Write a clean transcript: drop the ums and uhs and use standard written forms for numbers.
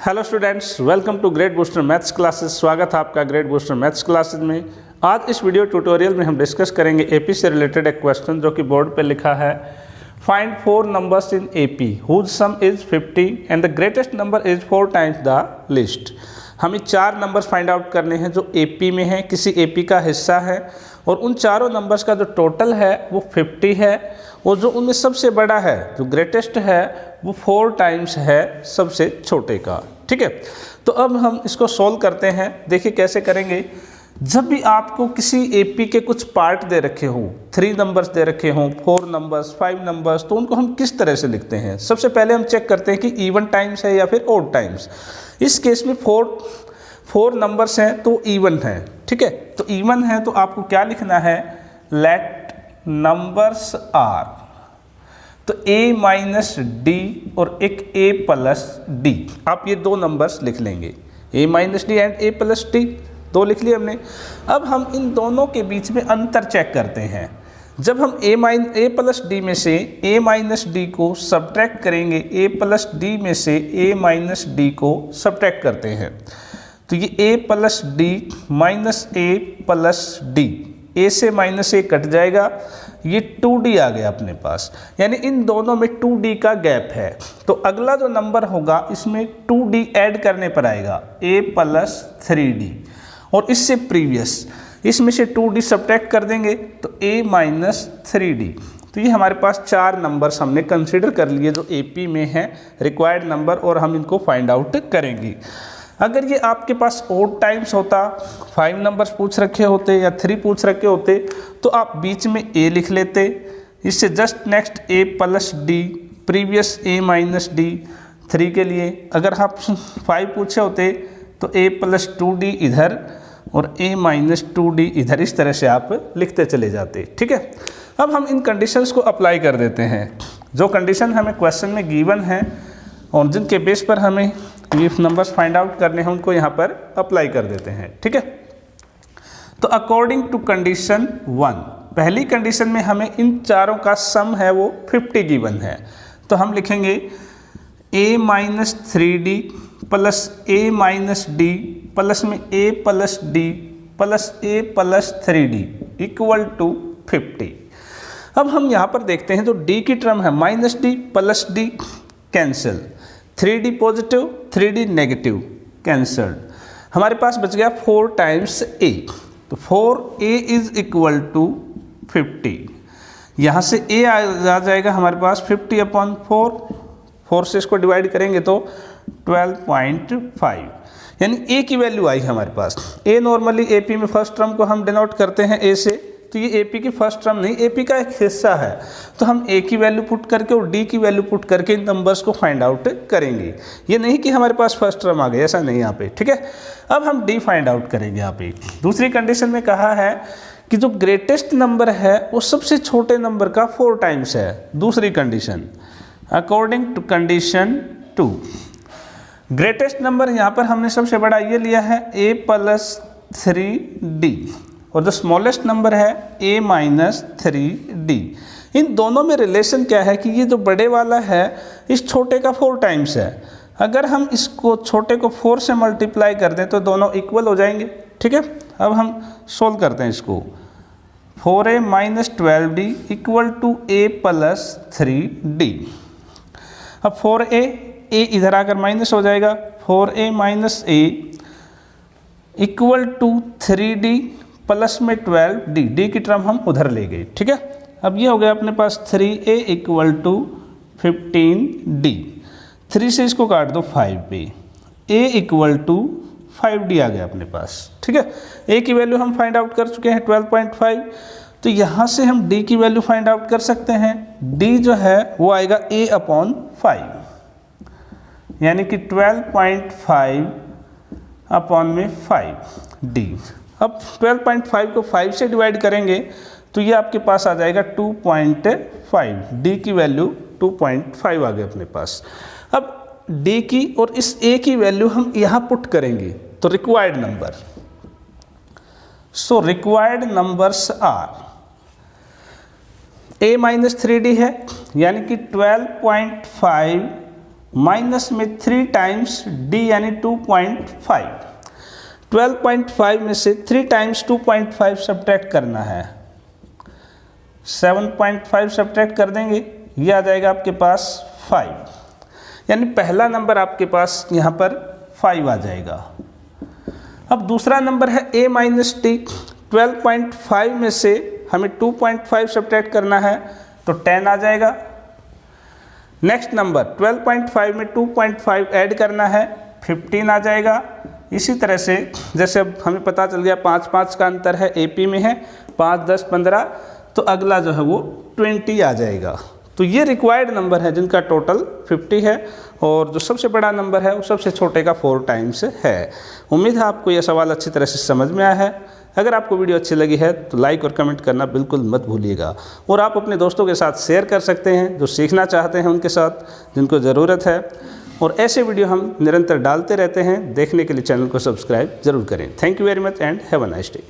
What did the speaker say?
Hello students, welcome to grade booster maths classes. स्वागत है आपका ग्रेड बूस्टर मैथ्स क्लासेस में। आज इस वीडियो ट्यूटोरियल में हम डिस्कस करेंगे एपी से रिलेटेड एक क्वेश्चन जो कि बोर्ड पे लिखा है, find 4 numbers in AP whose sum is 50 and the greatest number is 4 times the list. हमें 4 नंबर्स फाइंड आउट करने हैं जो एपी में है, किसी एपी का हिस्सा है, और उन चारों नंबर्स का जो टोटल है वो 50 है, और जो उनमें सबसे बड़ा है, जो ग्रेटेस्ट है, वो 4 टाइम्स है सबसे छोटे का। ठीक है, तो अब हम इसको सोल्व करते हैं। देखिए कैसे करेंगे। जब भी आपको किसी एपी के कुछ पार्ट दे रखे हों, 3 नंबर्स दे रखे हों, 4 नंबर्स, 5 नंबर्स, तो उनको हम किस तरह से लिखते हैं। सबसे पहले हम चेक करते हैं कि इवन टाइम्स है या फिर ऑड टाइम्स। इस केस में 4 नंबर्स हैं तो इवन है। ठीक है, तो इवन है तो आपको क्या लिखना है, लेट नंबर्स आर, तो a माइनस डी और एक a प्लस डी, आप ये 2 नंबर्स लिख लेंगे, a minus D and a plus D, 2 लिख लिए हमने। अब हम इन दोनों के बीच में अंतर चेक करते हैं। जब हम a प्लस डी में से a माइनस डी को सब्ट्रैक्ट करेंगे, a प्लस डी में से a माइनस डी को सब्ट्रैक्ट करते हैं, तो ये a plus D minus a plus D, a से माइनस a कट जाएगा, ये 2d आ गया अपने पास, यानी इन दोनों में 2d का गैप है। तो अगला जो नंबर होगा इसमें 2d ऐड करने पर आएगा, a प्लस 3d, और इससे प्रीवियस इसमें से 2d सब्ट्रैक्ट कर देंगे तो a माइनस 3d। तो ये हमारे पास 4 नंबर्स हमने कंसिडर कर लिए जो एपी में है, रिक्वायर्ड नंबर, और हम इनको फाइंड आउट करेंगे। अगर ये आपके पास ऑड टाइम्स होता, 5 नंबर्स पूछ रखे होते या 3 पूछ रखे होते, तो आप बीच में a लिख लेते, इससे just next a plus D, previous a minus D 3 के लिए। अगर आप 5 पूछे होते तो a प्लस 2d इधर और a माइनस 2d इधर, इस तरह से आप लिखते चले जाते। ठीक है, अब हम इन कंडीशंस को अप्लाई कर देते हैं। जो कंडीशन हमें क्वेश्चन में गिवन है और जिनके बेस पर हमें ये नंबर्स फाइंड आउट करने हैं, उनको यहाँ पर अप्लाई कर देते हैं। ठीक है, तो अकॉर्डिंग टू कंडीशन 1, पहली कंडीशन में हमें इन चारों का सम है वो 50 गिवन है, तो हम लिखेंगे a minus 3d plus a minus d plus में a plus d plus a plus 3d equal to 50। अब हम यहाँ पर देखते हैं जो d की टर्म है minus d plus D cancel, 3d positive 3d negative cancelled, हमारे पास बच गया 4 टाइम्स a, तो 4a इज इक्वल टू 50। यहाँ से a आ जाएगा हमारे पास 50 अपॉन 4 से इसको डिवाइड करेंगे तो 12.5, यानी a की वैल्यू आई हमारे पास। a नॉर्मली AP में फर्स्ट टर्म को हम डिनोट करते हैं a से, तो ये AP की फर्स्ट टर्म नहीं, AP का एक हिस्सा है, तो हम A की वैल्यू पुट करके और D की वैल्यू पुट करके इन नंबर्स को फाइंड आउट करेंगे। ये नहीं कि हमारे पास फर्स्ट टर्म आ गई, ऐसा नहीं यहाँ पे। ठीक है, अब हम D फाइंड आउट करेंगे। यहाँ पे दूसरी कंडीशन में कहा है कि जो ग्रेटेस्ट नंबर है वो सबसे छोटे नंबर का 4 टाइम्स है। दूसरी condition, according to condition 2, greatest number यहाँ पर हमने सबसे बड़ा ये लिया है a प्लस 3d, और जो स्मॉलेस्ट नंबर है a माइनस 3d। इन दोनों में रिलेशन क्या है कि ये जो बड़े वाला है इस छोटे का 4 टाइम्स है। अगर हम इसको छोटे को 4 से मल्टीप्लाई कर दें तो दोनों इक्वल हो जाएंगे। ठीक है, अब हम सोल्व करते हैं इसको, 4a minus 12d equal to a plus 3d। अब 4a इधर आकर माइनस हो जाएगा, 4a minus a equal to 3d plus में 12d, d की टर्म हम उधर ले गए। ठीक है, अब ये हो गया अपने पास 3a इक्वल टू 15d, 3 से इसको काट दो 5a, a equal to 5d आ गया अपने पास। ठीक है, a की वैल्यू हम फाइंड आउट कर चुके हैं 12.5, तो यहाँ से हम d की वैल्यू फाइंड आउट कर सकते हैं। d जो है वो आएगा a अपॉन 5, यानी कि 12.5 अपॉन में 5d। अब 12.5 को 5 से डिवाइड करेंगे तो ये आपके पास आ जाएगा 2.5, d की वैल्यू 2.5 आ गई अपने पास। अब d की और इस a की वैल्यू हम यहाँ पुट करेंगे तो required number, so required numbers are a minus 3d है, यानी कि 12.5 माइनस में 3 टाइम्स डी यानी 2.5। 12.5 में से 3 टाइम्स 2.5 सब्ट्रैक्ट करना है, 7.5 सब्ट्रैक्ट कर देंगे, ये आ जाएगा आपके पास 5, यानी पहला नंबर आपके पास यहाँ पर 5 आ जाएगा। अब दूसरा नंबर है a माइनस टी। 12.5 में से हमें 2.5 सब्ट्रैक्ट करना है तो 10 आ जाएगा। नेक्स्ट नंबर 12.5 में 2.5 ऐड करना है, 15 आ जाएगा। इसी तरह से जैसे अब हमें पता चल गया 5-5 का अंतर है, AP में है 5, 10, 15, तो अगला जो है वो 20 आ जाएगा। तो ये रिक्वायर्ड नंबर है जिनका टोटल 50 है और जो सबसे बड़ा नंबर है वो सबसे छोटे का 4 टाइम्स है। उम्मीद है आपको यह सवाल अच्छी तरह से समझ में आया है। अगर आपको वीडियो अच्छी लगी है तो लाइक और कमेंट करना बिल्कुल मत भूलिएगा और आप अपने दोस्तों के साथ शेयर कर सकते हैं जो सीखना चाहते हैं उनके साथ, जिनको ज़रूरत है। और ऐसे वीडियो हम निरंतर डालते रहते हैं, देखने के लिए चैनल को सब्सक्राइब ज़रूर करें। Thank you very much and have a nice day.